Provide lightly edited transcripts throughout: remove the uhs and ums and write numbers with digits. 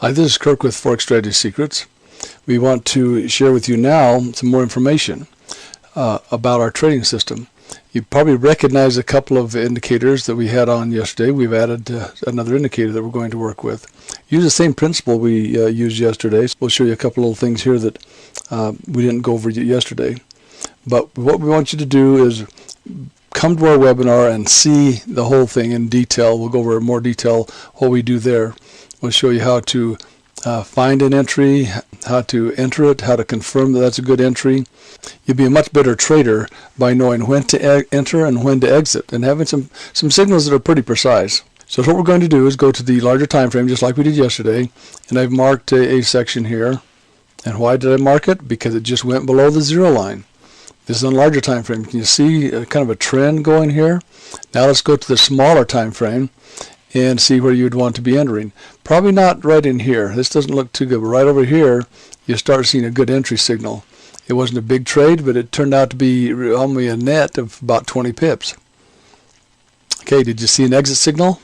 Hi, this is Kirk with Forex Strategy Secrets. We want to share with you now some more information about our trading system. You probably recognize a couple of indicators that we had on yesterday. We've added another indicator that we're going to work with. Use the same principle we used yesterday. So we'll show you a couple of things here that we didn't go over yesterday. But what we want you to do is come to our webinar and see the whole thing in detail. We'll go over in more detail what we do there. We'll show you how to find an entry, how to enter it, how to confirm that that's a good entry. You'll be a much better trader by knowing when to enter and when to exit and having some signals that are pretty precise. So what we're going to do is go to the larger time frame just like we did yesterday, and I've marked a section here. And why did I mark it? Because it just went below the zero line. This is on larger time frame. Can you see kind of a trend going here? Now let's go to the smaller time frame and see where you'd want to be entering. Probably not right in here. This doesn't look too good, but right over here you start seeing a good entry signal. It wasn't a big trade, but it turned out to be only a net of about 20 pips. Okay, did you see an exit signal?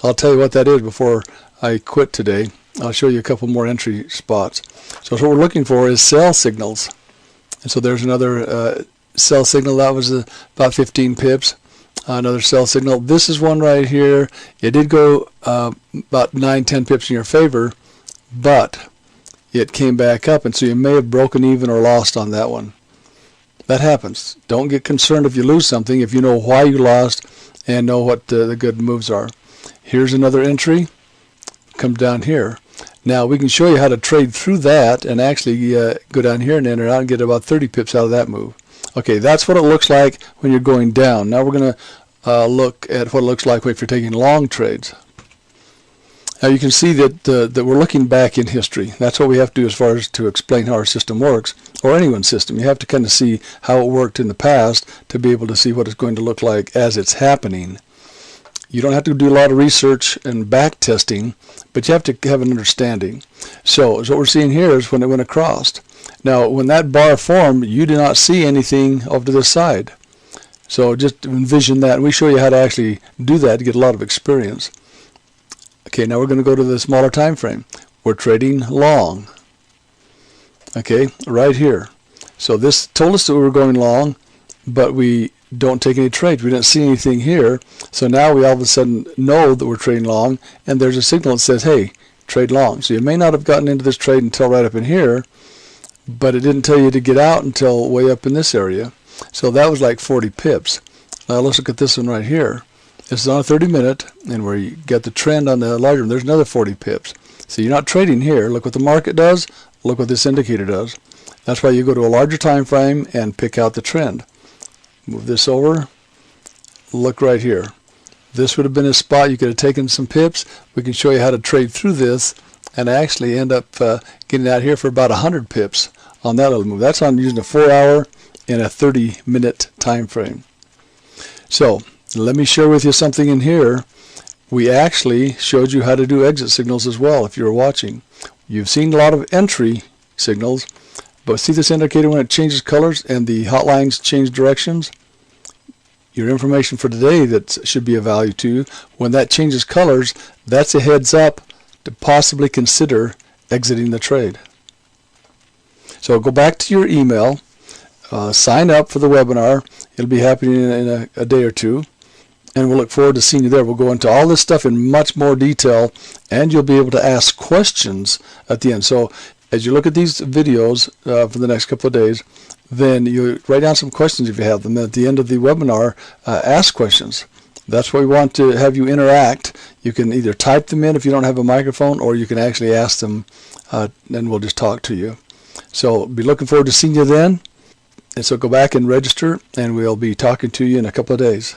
I'll tell you what that is before I quit today. I'll show you a couple more entry spots. So what we're looking for is sell signals. And so there's another sell signal. That was about 15 pips. Another sell signal. This is one right here. It did go about 9-10 pips in your favor, but it came back up, and so you may have broken even or lost on that one. That happens. Don't get concerned if you lose something if you know why you lost and know what the good moves are. Here's another entry. Comes down here. Now we can show you how to trade through that and actually go down here and enter out and get about 30 pips out of that move. Okay, that's what it looks like when you're going down. Now we're going to look at what it looks like if you're taking long trades. Now you can see that we're looking back in history. That's what we have to do as far as to explain how our system works, or anyone's system. You have to kind of see how it worked in the past to be able to see what it's going to look like as it's happening. You don't have to do a lot of research and back testing, but you have to have an understanding. So what we're seeing here is when it went across. Now when that bar formed, you do not see anything over to this side. So just envision that. We show you how to actually do that to get a lot of experience. Okay, now we're going to go to the smaller time frame. We're trading long. Okay, right here. So this told us that we were going long, but we don't take any trades. We didn't see anything here. So now we all of a sudden know that we're trading long, and there's a signal that says, hey, trade long. So you may not have gotten into this trade until right up in here, but it didn't tell you to get out until way up in this area. So that was like 40 pips. Now let's look at this one right here. This is on a 30-minute, and where you get the trend on the larger one, there's another 40 pips. So you're not trading here. Look what the market does. Look what this indicator does. That's why you go to a larger time frame and pick out the trend. Move this over. Look right here. This would have been a spot you could have taken some pips. We can show you how to trade through this and actually end up getting out here for about 100 pips on that little move. That's on using a 4-hour and a 30-minute time frame. So let me share with you something in here. We actually showed you how to do exit signals as well if you were watching. You've seen a lot of entry signals, but see this indicator when it changes colors and the hot lines change directions? Your information for today that should be of value to you, when that changes colors, that's a heads up to possibly consider exiting the trade. So go back to your email, sign up for the webinar. It'll be happening in a day or two, and we'll look forward to seeing you there. We'll go into all this stuff in much more detail, and you'll be able to ask questions at the end. So as you look at these videos for the next couple of days, then you write down some questions if you have them. At the end of the webinar, ask questions. That's why we want to have you interact. You can either type them in if you don't have a microphone, or you can actually ask them, and we'll just talk to you. So be looking forward to seeing you then. And so go back and register, and we'll be talking to you in a couple of days.